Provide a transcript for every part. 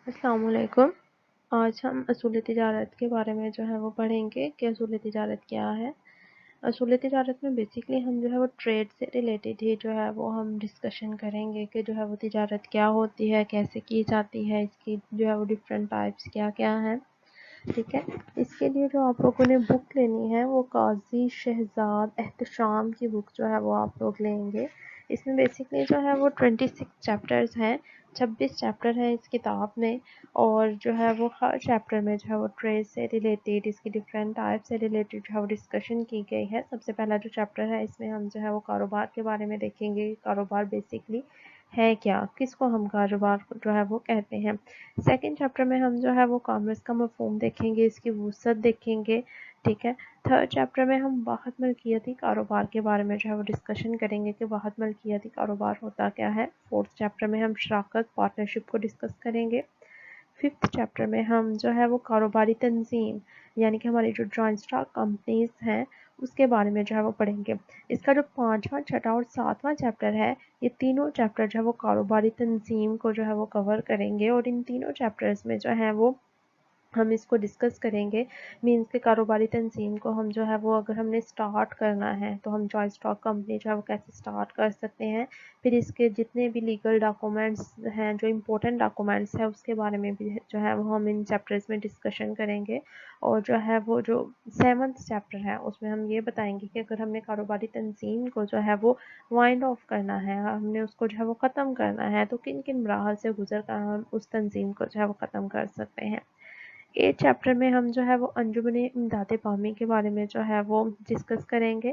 السلام علیکم۔ آج ہم اصول تجارت کے بارے میں جو ہے وہ پڑھیں گے کہ اصول تجارت کیا ہے۔ اصول تجارت میں بیسکلی ہم جو ہے وہ ٹریڈ سے ریلیٹڈ ہی جو ہے وہ ہم ڈسکشن کریں گے کہ جو ہے وہ تجارت کیا ہوتی ہے، کیسے کی جاتی ہے، اس کی جو ہے وہ ڈفرینٹ ٹائپس کیا کیا ہیں، ٹھیک ہے۔ اس کے لیے جو آپ لوگوں نے بک لینی ہے وہ قاضی شہزاد احتشام کی بک جو ہے وہ آپ لوگ لیں گے۔ اس میں بیسکلی جو ہے وہ 26 چیپٹرز ہیں، 26 چیپٹر ہیں اس کتاب میں، اور جو ہے وہ ہر چیپٹر میں جو ہے وہ ٹریڈ سے ریلیٹڈ، اس کی ڈفرینٹ ٹائپ سے ریلیٹڈ جو ہے وہ ڈسکشن کی گئی ہے۔ سب سے پہلا جو چیپٹر ہے اس میں ہم جو ہے وہ کاروبار کے بارے میں دیکھیں گے، کاروبار بیسکلی ہے کیا، کس کو ہم کاروبار جو ہے وہ کہتے ہیں۔ سیکنڈ چیپٹر میں ہم جو ہے وہ کامرس کا مفہوم دیکھیں گے، اس کی وسعت دیکھیں گے، ٹھیک ہے۔ تھرڈ چیپٹر میں ہم واحد ملکیتی کاروبار کے بارے میں جو ہے وہ ڈسکشن کریں گے کہ واحد ملکیتی کاروبار ہوتا کیا ہے۔ فورتھ چیپٹر میں ہم شراکت پارٹنرشپ کو ڈسکس کریں گے۔ ففتھ چیپٹر میں ہم جو ہے وہ کاروباری تنظیم یعنی کہ ہماری جو جوائنٹ اسٹاک کمپنیز ہیں اس کے بارے میں جو ہے وہ پڑھیں گے۔ اس کا جو 5واں، 6واں اور 7واں چیپٹر ہے، یہ تینوں چیپٹر جو ہے وہ کاروباری تنظیم کو جو ہے وہ کور کریں گے، اور ان تینوں چیپٹرز میں جو ہے وہ ہم اس کو ڈسکس کریں گے۔ مینس کے کاروباری تنظیم کو ہم جو ہے وہ اگر ہم نے سٹارٹ کرنا ہے تو ہم جوائنٹ اسٹاک کمپنی جو ہے وہ کیسے سٹارٹ کر سکتے ہیں، پھر اس کے جتنے بھی لیگل ڈاکومنٹس ہیں، جو امپورٹنٹ ڈاکومنٹس ہیں، اس کے بارے میں بھی جو ہے وہ ہم ان چیپٹرز میں ڈسکشن کریں گے۔ اور جو ہے وہ جو 7واں چیپٹر ہے اس میں ہم یہ بتائیں گے کہ اگر ہم نے کاروباری تنظیم کو جو ہے وہ وائنڈ آف کرنا ہے، ہم نے اس کو جو ہے وہ ختم کرنا ہے، تو کن کن مراحل سے گزر کر ہم اس تنظیم کو جو ہے وہ ختم کر سکتے ہیں۔ 8 چیپٹر میں ہم جو ہے وہ انجمن امداد بامی کے بارے میں جو ہے وہ ڈسکس کریں گے۔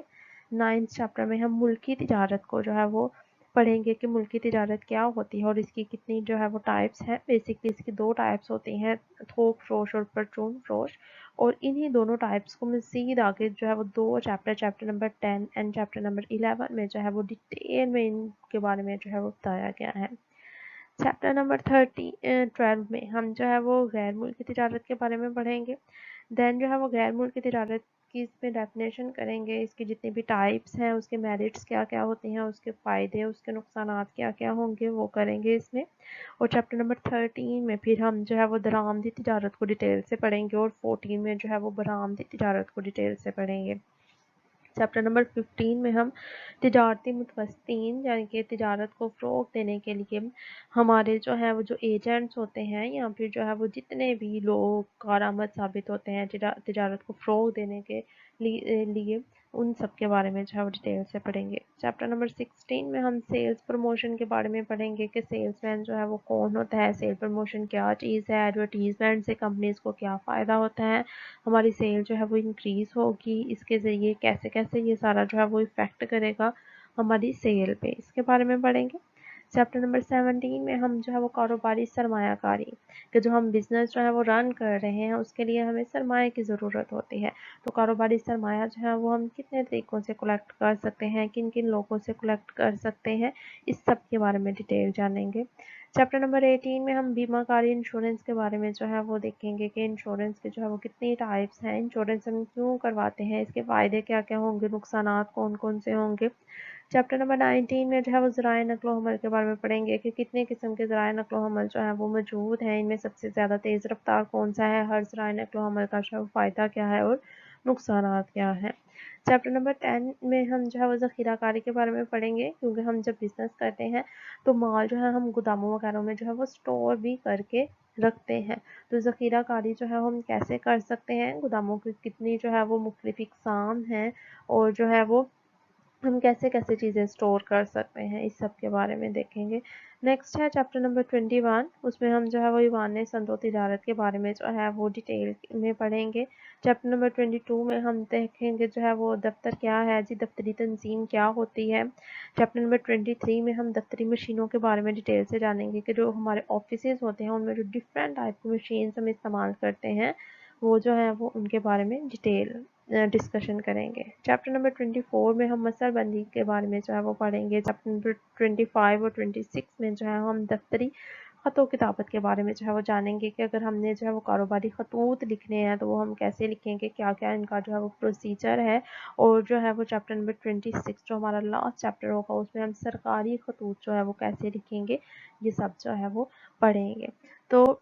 9 چیپٹر میں ہم ملکی تجارت کو جو ہے وہ پڑھیں گے کہ ملکی تجارت کیا ہوتی ہے اور اس کی کتنی جو ہے وہ ٹائپس ہیں۔ بیسکلی اس کی 2 ٹائپس ہوتی ہیں، تھوک فروش اور پرچون فروش، اور انہی دونوں ٹائپس کو مزید آگے جو ہے وہ 2 chapter number 10 and chapter number 11 میں جو ہے وہ ڈیٹیل میں ان کے بارے میں جو ہے وہ بتایا گیا ہے۔ چیپٹر نمبر 12 میں ہم جو ہے وہ غیر ملکی تجارت کے بارے میں پڑھیں گے۔ دین جو ہے وہ غیر ملکی تجارت کی اس میں ڈیفینیشن کریں گے، اس کی جتنی بھی ٹائپس ہیں، اس کے میرٹس کیا کیا ہوتے ہیں، اس کے فائدے، اس کے نقصانات کیا کیا ہوں گے، وہ کریں گے اس میں۔ اور چیپٹر نمبر 13 میں پھر ہم جو ہے وہ درآمدی تجارت کو ڈیٹیل سے پڑھیں گے، اور 14 میں جو ہے وہ برآمدی تجارت کو ڈیٹیل سے پڑھیں گے۔ چیپٹر نمبر 15 میں ہم تجارتی متوسطین یعنی کہ تجارت کو فروغ دینے کے لیے ہمارے جو ہے وہ جو ایجنٹس ہوتے ہیں یا پھر جو ہے وہ جتنے بھی لوگ کارآمد ثابت ہوتے ہیں تجارت کو فروغ دینے کے لیے ان سب کے بارے میں جو ہے وہ ڈیٹیل سے پڑھیں گے۔ چیپٹر نمبر 16 میں ہم سیلز پروموشن کے بارے میں پڑھیں گے کہ سیلز مین جو ہے وہ کون ہوتا ہے، سیل پروموشن کیا چیز ہے، ایڈورٹیزمنٹ سے کمپنیز کو کیا فائدہ ہوتا ہے، ہماری سیل جو ہے وہ انکریز ہوگی، اس کے ذریعے کیسے کیسے یہ سارا جو ہے وہ افیکٹ کرے گا ہماری سیل پہ، اس کے بارے میں پڑھیں گے۔ چیپٹر نمبر 17 میں ہم جو ہے وہ کاروباری سرمایہ کاری کہ جو ہم بزنس جو ہے وہ رن کر رہے ہیں اس کے لیے ہمیں سرمایہ کی ضرورت ہوتی ہے، تو کاروباری سرمایہ جو ہے وہ ہم کتنے طریقوں سے کلیکٹ کر سکتے ہیں، کن کن لوگوں سے کلیکٹ کر سکتے ہیں، اس سب کے بارے میں ڈیٹیل جانیں گے۔ چیپٹر نمبر 18 میں ہم بیمہ کاری انشورنس کے بارے میں جو ہے وہ دیکھیں گے کہ انشورنس کے جو ہے وہ کتنی ٹائپس ہیں، انشورنس ہم کیوں کرواتے ہیں، اس کے فائدے کیا کیا ہوں گے، نقصانات کون کون سے ہوں گے۔ چیپٹر نمبر 19 میں جو ہے وہ ذرائع نقل و حمل کے بارے میں پڑھیں گے کہ کتنے قسم کے ذرائع نقل و حمل جو ہے وہ موجود ہیں، ان میں سب سے زیادہ تیز رفتار کون سا ہے، ہر ذرائع نقل و حمل کا جو ہے وہ فائدہ کیا ہے اور نقصانات کیا ہیں۔ چیپٹر نمبر 10 میں ہم جو ہے وہ ذخیرہ کاری کے بارے میں پڑھیں گے، کیونکہ ہم جب بزنس کرتے ہیں تو مال جو ہے ہم گوداموں وغیرہ میں جو ہے وہ سٹور بھی کر کے رکھتے ہیں، تو ذخیرہ کاری جو ہے ہم کیسے کر سکتے ہیں، گوداموں کی کتنی جو ہے وہ مختلف اقسام ہیں، اور جو ہے وہ ہم کیسے کیسے چیزیں سٹور کر سکتے ہیں، اس سب کے بارے میں دیکھیں گے۔ نیکسٹ ہے چیپٹر نمبر 21، اس میں ہم جو ہے وہ ایوان صنعت و تجارت کے بارے میں جو ہے وہ ڈیٹیل میں پڑھیں گے۔ چیپٹر نمبر 22 میں ہم دیکھیں گے جو ہے وہ دفتر کیا ہے جی، دفتری تنظیم کیا ہوتی ہے۔ چیپٹر نمبر 23 میں ہم دفتری مشینوں کے بارے میں ڈیٹیل سے جانیں گے کہ جو ہمارے آفیسز ہوتے ہیں ان میں جو ڈفرینٹ ٹائپ کی مشینز ہم استعمال کرتے ہیں وہ جو ہے وہ ان کے بارے میں ڈیٹیل ڈسکشن کریں گے۔ چیپٹر نمبر 24 میں ہم مسئلہ بندی کے بارے میں جو ہے وہ پڑھیں گے۔ چیپٹر نمبر 25 اور 26 میں جو ہے ہم دفتری خط و کتابت کے بارے میں جو ہے وہ جانیں گے کہ اگر ہم نے جو ہے وہ کاروباری خطوط لکھنے ہیں تو وہ ہم کیسے لکھیں گے، کیا کیا ان کا جو ہے وہ پروسیجر ہے، اور جو ہے وہ چیپٹر نمبر 26 جو ہمارا لاسٹ چیپٹر ہوگا اس میں ہم سرکاری خطوط جو ہے وہ کیسے لکھیں گے، یہ سب جو ہے وہ پڑھیں گے۔ تو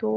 2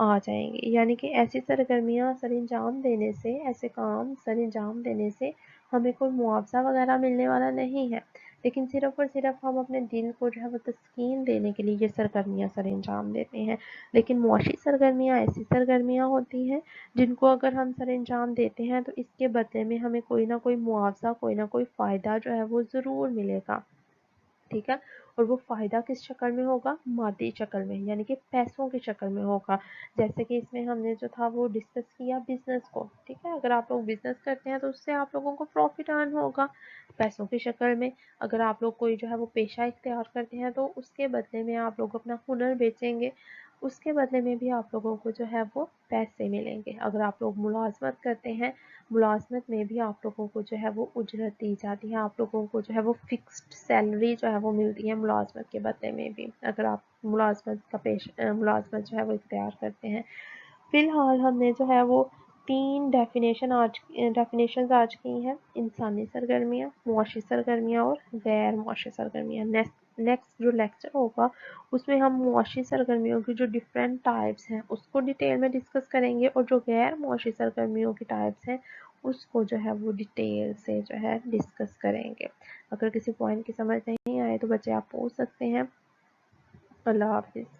آ جائیں گے. یعنی کہ ایسی سرگرمیاں سر انجام دینے سے، ایسے کام سر انجام دینے سے ہمیں کوئی معاوضہ وغیرہ ملنے والا نہیں ہے، لیکن صرف اور صرف ہم اپنے دل کو جو ہے وہ تسکین دینے کے لیے یہ سرگرمیاں سر انجام دیتے ہیں. لیکن معاشی سرگرمیاں ایسی سرگرمیاں ہوتی ہیں جن کو اگر ہم سر انجام دیتے ہیں تو اس کے بدلے میں ہمیں کوئی نہ کوئی معاوضہ، کوئی نہ کوئی فائدہ جو ہے وہ ضرور ملے گا. ٹھیک ہے. اور وہ فائدہ کس شکل میں ہوگا؟ مادی شکل میں، یعنی کہ پیسوں کی شکل میں ہوگا. جیسے کہ اس میں ہم نے جو تھا وہ ڈسکس کیا بزنس کو. ٹھیک ہے. اگر آپ لوگ بزنس کرتے ہیں تو اس سے آپ لوگوں کو پروفٹ ارن ہوگا پیسوں کی شکل میں. اگر آپ لوگ کوئی جو ہے وہ پیشہ اختیار کرتے ہیں تو اس کے بدلے میں آپ لوگ اپنا ہنر بیچیں گے، اس کے بدلے میں بھی آپ لوگوں کو جو ہے وہ پیسے ملیں گے. اگر آپ لوگ ملازمت کرتے ہیں، ملازمت میں بھی آپ لوگوں کو جو ہے وہ اجرت دی جاتی ہے، آپ لوگوں کو جو ہے وہ فکسڈ سیلری جو ہے وہ ملتی ہے ملازمت کے بدلے میں بھی، اگر آپ ملازمت جو ہے وہ اختیار کرتے ہیں. فی الحال ہم نے جو ہے وہ 3 ڈیفینیشنز آج کی ہیں: انسانی سرگرمیاں، معاشی سرگرمیاں اور غیر معاشی سرگرمیاں. نیکسٹ جو لیکچر ہوگا اس میں ہم معاشی سرگرمیوں کی جو ڈفرینٹ ٹائپس ہیں اس کو ڈیٹیل میں ڈسکس کریں گے، اور جو غیر معاشی سرگرمیوں کی ٹائپس ہیں اس کو جو ہے وہ ڈیٹیل سے جو ہے ڈسکس کریں گے. اگر کسی پوائنٹ کی سمجھ نہیں آئے تو بچے آپ پوچھ سکتے ہیں. اللہ حافظ.